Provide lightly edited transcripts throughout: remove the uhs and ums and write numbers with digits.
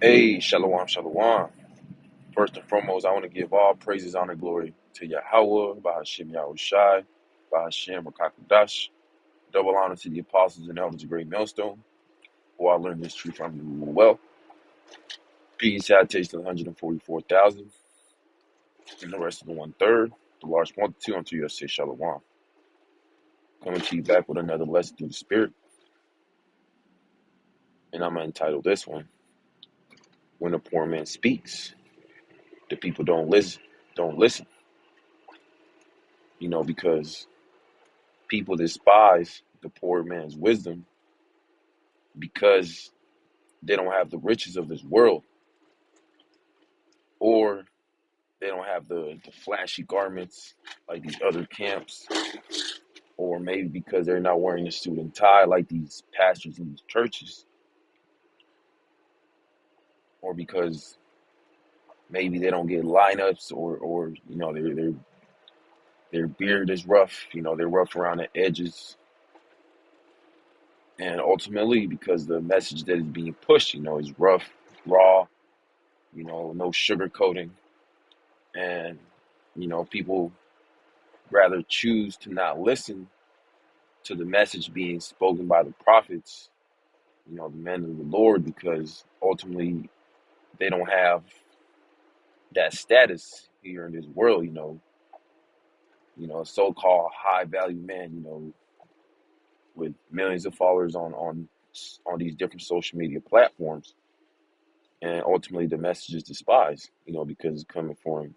Hey, shalom, shalom. First and foremost, I want to give all praises, honor, glory to Yahweh, Bahashem Yahushai, Bahashem Rakakudash. Double honor to the apostles and elders of Great Millstone, who I learned this truth from you well. Peace, salutation to the 144,000, and the rest of the 1/3, the large multitude unto you, say shalom. Coming to you back with another lesson through the Spirit, and I'm going to entitle this one, When a Poor Man Speaks, the People Don't Listen. Because people despise the poor man's wisdom because they don't have the riches of this world, or they don't have the flashy garments like these other camps, or maybe because they're not wearing a suit and tie like these pastors in these churches, or because maybe they don't get lineups, or their beard is rough, they're rough around the edges, and ultimately because the message that is being pushed, is rough, raw, no sugarcoating. And, people rather choose to not listen to the message being spoken by the prophets, the men of the Lord, because ultimately they don't have that status here in this world, a so-called high value man, with millions of followers on these different social media platforms. And ultimately the message is despised, because it's coming from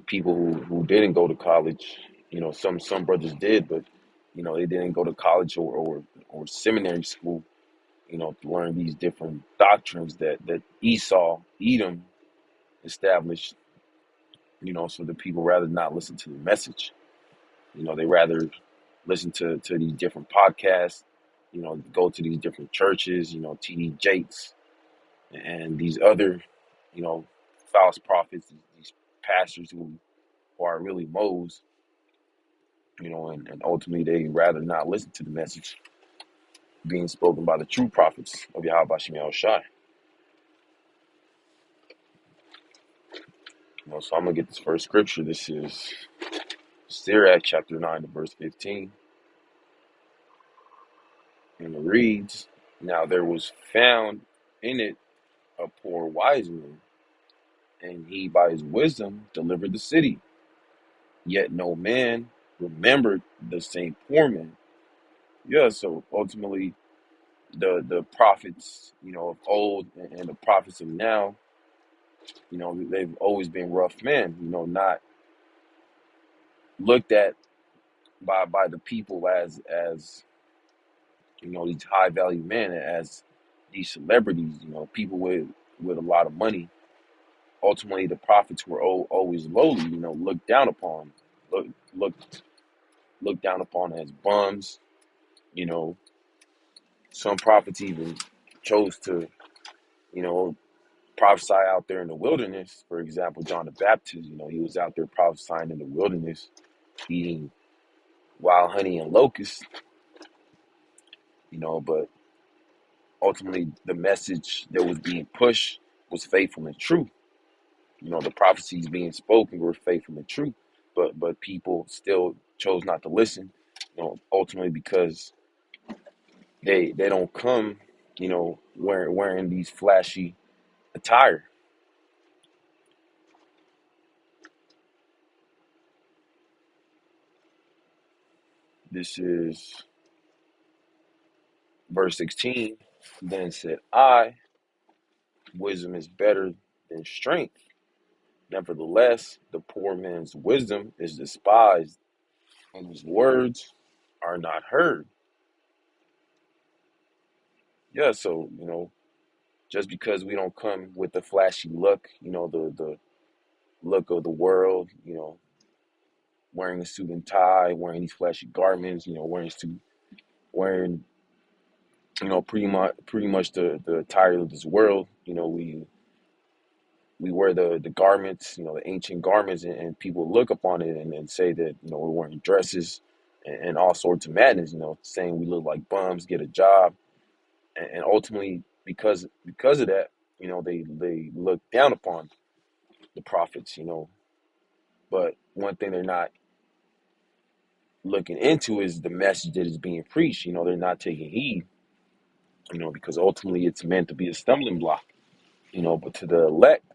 people who didn't go to college. Some brothers did, but they didn't go to college or seminary school, to learn these different doctrines that Edom established. So the people rather not listen to the message. They rather listen to these different podcasts. Go to these different churches. TD Jakes and these other, you know, false prophets, these pastors who are really moles, and ultimately they rather not listen to the message being spoken by the true prophets of Yahweh Bashem Yahushai. So I'm gonna get this first scripture. This is Sirach chapter 9 to verse 15. And it reads, "Now there was found in it a poor wise man, and he by his wisdom delivered the city. Yet no man remembered the same poor man." Yeah, so ultimately the prophets, of old and the prophets of now, they've always been rough men, not looked at by the people as these high value men, as these celebrities, people with a lot of money. Ultimately the prophets were always lowly, looked down upon, look looked looked down upon as bums. you know some prophets even chose to, you know prophesy out there in the wilderness. For example, John the Baptist, he was out there prophesying in the wilderness, eating wild honey and locusts, but ultimately the message that was being pushed was faithful and true. The prophecies being spoken were faithful and true, but people still chose not to listen, ultimately because they don't come, wearing these flashy attire. This is verse 16. Then said I, wisdom is better than strength. Nevertheless, the poor man's wisdom is despised, and his words are not heard. Yeah, so, just because we don't come with the flashy look, the look of the world, wearing a suit and tie, wearing these flashy garments, wearing, pretty much the attire of this world. We wear the garments, the ancient garments, and people look upon it and say that, we're wearing dresses and all sorts of madness, saying we look like bums, get a job. And ultimately, because of that, they look down upon the prophets, but one thing they're not looking into is the message that is being preached. They're not taking heed, because ultimately it's meant to be a stumbling block, but to the elect,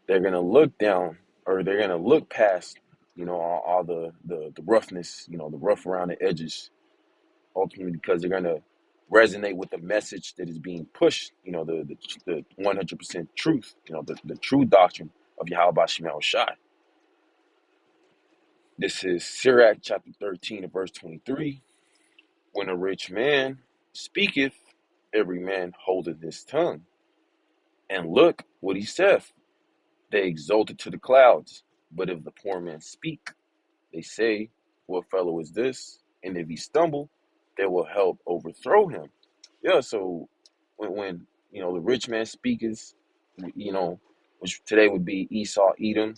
they're going to look down, or they're going to look past, all the roughness, the rough around the edges, ultimately because they're going to resonate with the message that is being pushed, the 100% truth, the true doctrine of Yahweh Shema Shai. This is Sirach chapter 13 and verse 23. When a rich man speaketh, every man holdeth his tongue. And look what he saith. They exalt it to the clouds. But if the poor man speak, they say, what fellow is this? And if he stumble, they will help overthrow him. Yeah, so when the rich man speaketh, which today would be Esau, Edom,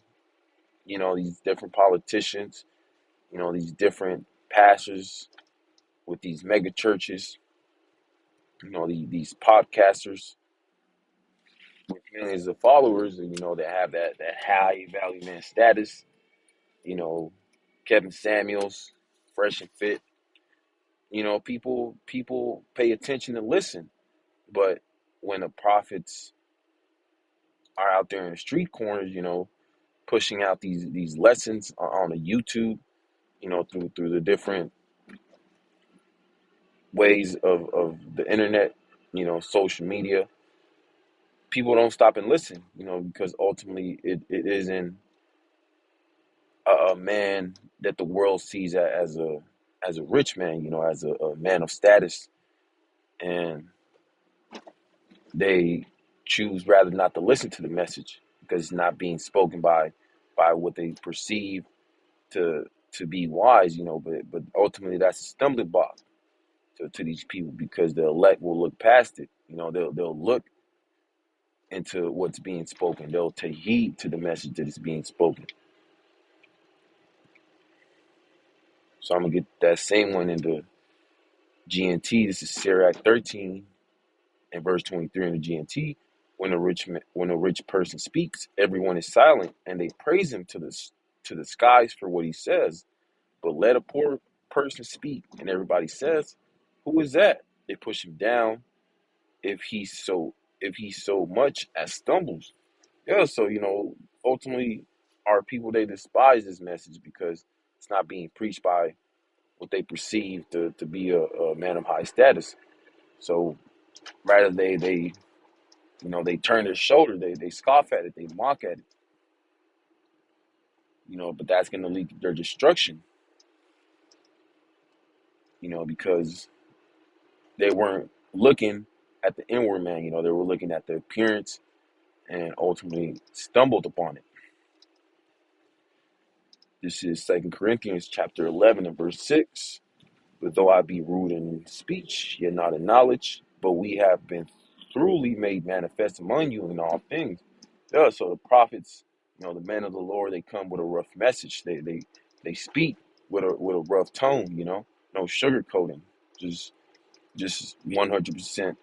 these different politicians, these different pastors with these mega churches, these podcasters with millions of followers, and that have that high value man status. Kevin Samuels, Fresh and Fit. People pay attention and listen, but when the prophets are out there in the street corners, pushing out these lessons on the YouTube, through the different ways of the internet, social media, people don't stop and listen, because ultimately it isn't a man that the world sees as a rich man, as a man of status, and they choose rather not to listen to the message because it's not being spoken by what they perceive to be wise, but ultimately that's a stumbling block to these people because the elect will look past it. They'll look into what's being spoken. They'll take heed to the message that is being spoken. So I'm gonna get that same one into GNT. This is Sirach 13 and verse 23 in the GNT. When a rich person speaks, everyone is silent, and they praise him to the skies for what he says. But let a poor person speak, and everybody says, "Who is that?" They push him down if he so much as stumbles. Yeah, so ultimately, our people, they despise this message because it's not being preached by what they perceive to be a man of high status. So rather they turn their shoulder, they scoff at it, they mock at it, but that's going to lead to their destruction, because they weren't looking at the inward man, they were looking at the appearance and ultimately stumbled upon it. This is 2 Corinthians chapter 11 and verse 6. But though I be rude in speech, yet not in knowledge, but we have been thoroughly made manifest among you in all things. Yeah, so the prophets, the men of the Lord, they come with a rough message. They speak with a rough tone, no sugarcoating, just 100%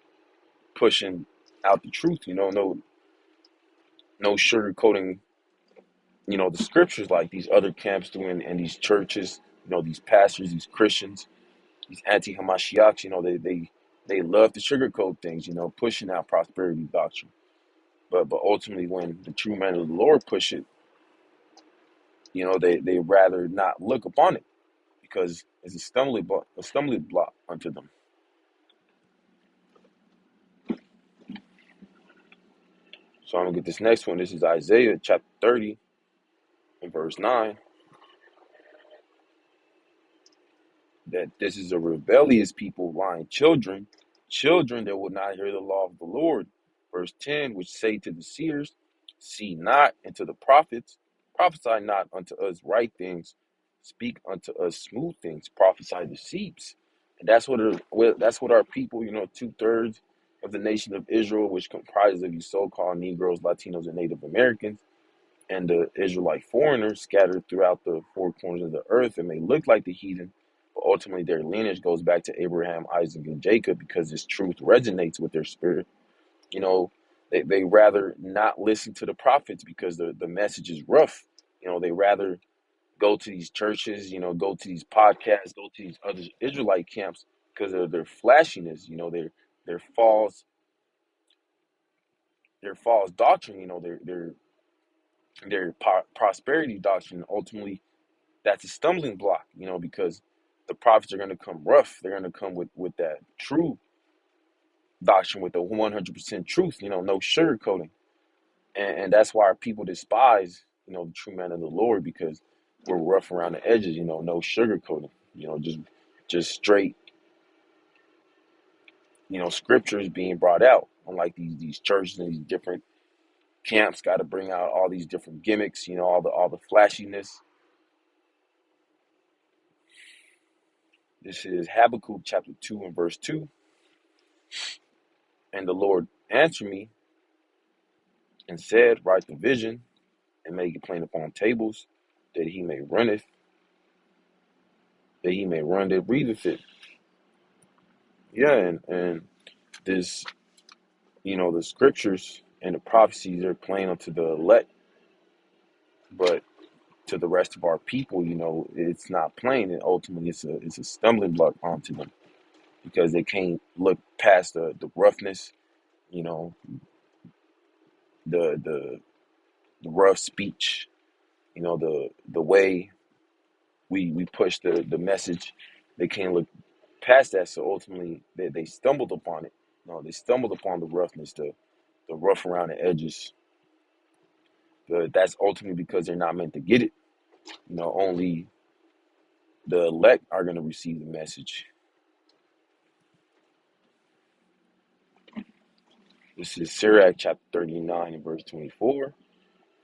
pushing out the truth, no sugarcoating, the scriptures like these other camps do in these churches, these pastors, these Christians, these anti-Hamashiachs, they love to sugarcoat things, pushing out prosperity doctrine. But ultimately, when the true men of the Lord push it, they rather not look upon it because it's a stumbling block unto them. So I'm gonna get this next one. This is Isaiah chapter 30 and verse 9. That this is a rebellious people, lying children that will not hear the law of the Lord. Verse 10, which say to the seers, see not, and to the prophets, prophesy not unto us right things, speak unto us smooth things, prophesy deceits. And that's what our people, 2/3 of the nation of Israel, which comprises of you so-called Negroes, Latinos, and Native Americans, and the Israelite foreigners scattered throughout the four corners of the earth, and may look like the heathen, but ultimately their lineage goes back to Abraham, Isaac, and Jacob because this truth resonates with their spirit. They rather not listen to the prophets because the message is rough. They rather go to these churches, go to these podcasts, go to these other Israelite camps because of their flashiness, their false their false doctrine, their prosperity doctrine. Ultimately, that's a stumbling block, because the prophets are going to come rough. They're going to come with that true doctrine, with the 100% truth, no sugarcoating. And that's why our people despise, the true man of the Lord, because we're rough around the edges, no sugarcoating, just straight, scriptures being brought out. Unlike these churches and these different camps, got to bring out all these different gimmicks, all the flashiness. This is Habakkuk chapter 2 and verse 2. And the Lord answered me and said, write the vision and make it plain upon tables, that he may run that readeth it. Yeah, and this, the scriptures and the prophecies are plain unto the elect, but to the rest of our people, it's not plain, and ultimately it's a stumbling block onto them because they can't look past the roughness, you know, the rough speech, the way we push the message. They can't look past that, so ultimately they stumbled upon it. They stumbled upon the roughness, the rough around the edges. But that's ultimately because they're not meant to get it. Only the elect are going to receive the message. This is Sirach chapter 39 and verse 24.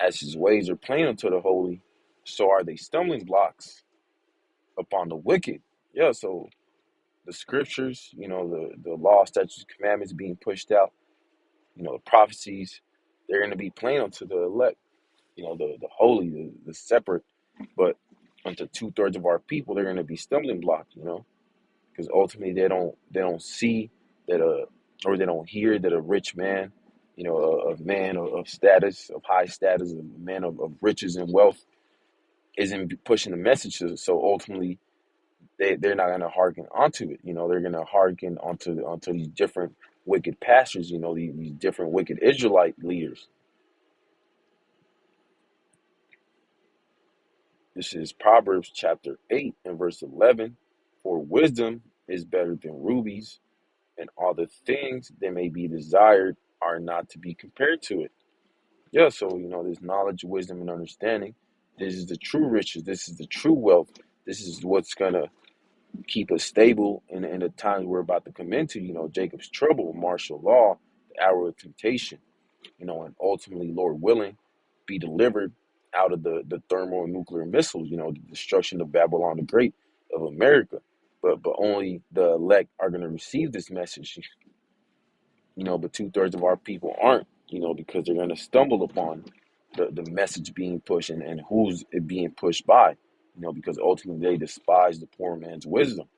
As his ways are plain unto the holy, so are they stumbling blocks upon the wicked. Yeah, so the scriptures, the law, statutes, commandments being pushed out, the prophecies, they're going to be plain unto the elect, the holy, the separate. But unto 2/3 of our people, they're going to be stumbling blocks, because ultimately they don't see that or they don't hear that a rich man, a man of status, of high status, a man of riches and wealth isn't pushing the messages. So ultimately they're not going to hearken onto it. They're going to hearken onto these different wicked pastors, these different wicked Israelite leaders. This is Proverbs chapter 8 and verse 11. For wisdom is better than rubies, and all the things that may be desired are not to be compared to it. Yeah, so, there's knowledge, wisdom, and understanding. This is the true riches. This is the true wealth. This is what's going to keep us stable in the times we're about to come into, Jacob's trouble, martial law, the hour of temptation, and ultimately, Lord willing, be delivered out of the thermonuclear missiles, the destruction of Babylon the Great, of America. But only the elect are going to receive this message, but 2/3 of our people aren't, because they're going to stumble upon the message being pushed and who's it being pushed by, because ultimately they despise the poor man's wisdom.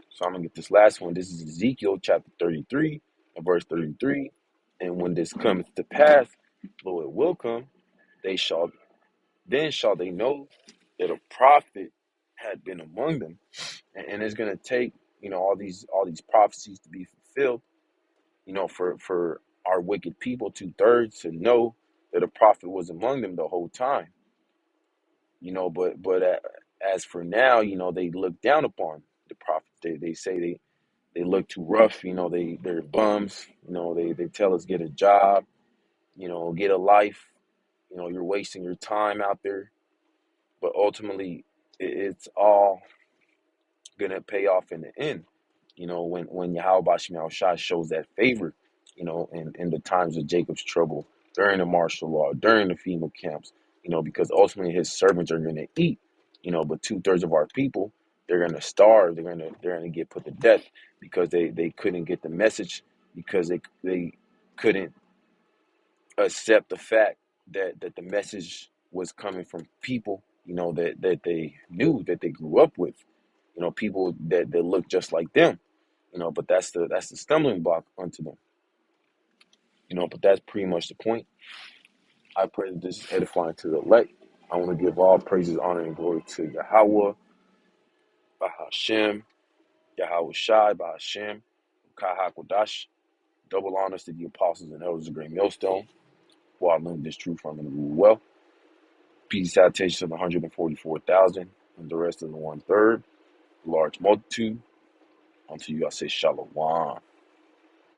So I'm going to get this last one. This is Ezekiel chapter 33 and verse 33. And when this cometh to pass, lo, it will come, then shall they know that a prophet had been among them. And it's going to take, all these prophecies to be fulfilled, for our wicked people, 2/3, to know that a prophet was among them the whole time. But as for now, they look down upon the prophets. They say they look too rough, they're bums, they tell us get a job, get a life, you're wasting your time out there. But ultimately it's all gonna pay off in the end, when Yahweh Shai Shai shows that favor, in the times of Jacob's trouble, during the martial law, during the FEMA camps, because ultimately his servants are gonna eat, but 2/3 of our people, they're gonna starve, they're gonna get put to death because they couldn't get the message, because they couldn't accept the fact that the message was coming from people, that they knew, that they grew up with, people that look just like them, but that's the stumbling block unto them. But that's pretty much the point. I pray that this is edifying to the elect. I want to give all praises, honor, and glory to Yahweh, Bahashem, Yahweh Shai, Bahashem, Kai HaKodash. Double honors to the apostles and elders of Great Millstone, who I learned this truth from and rule well. Peace and salutations to the 144,000 and the rest of the 1/3, large multitude. Unto you I say shalom.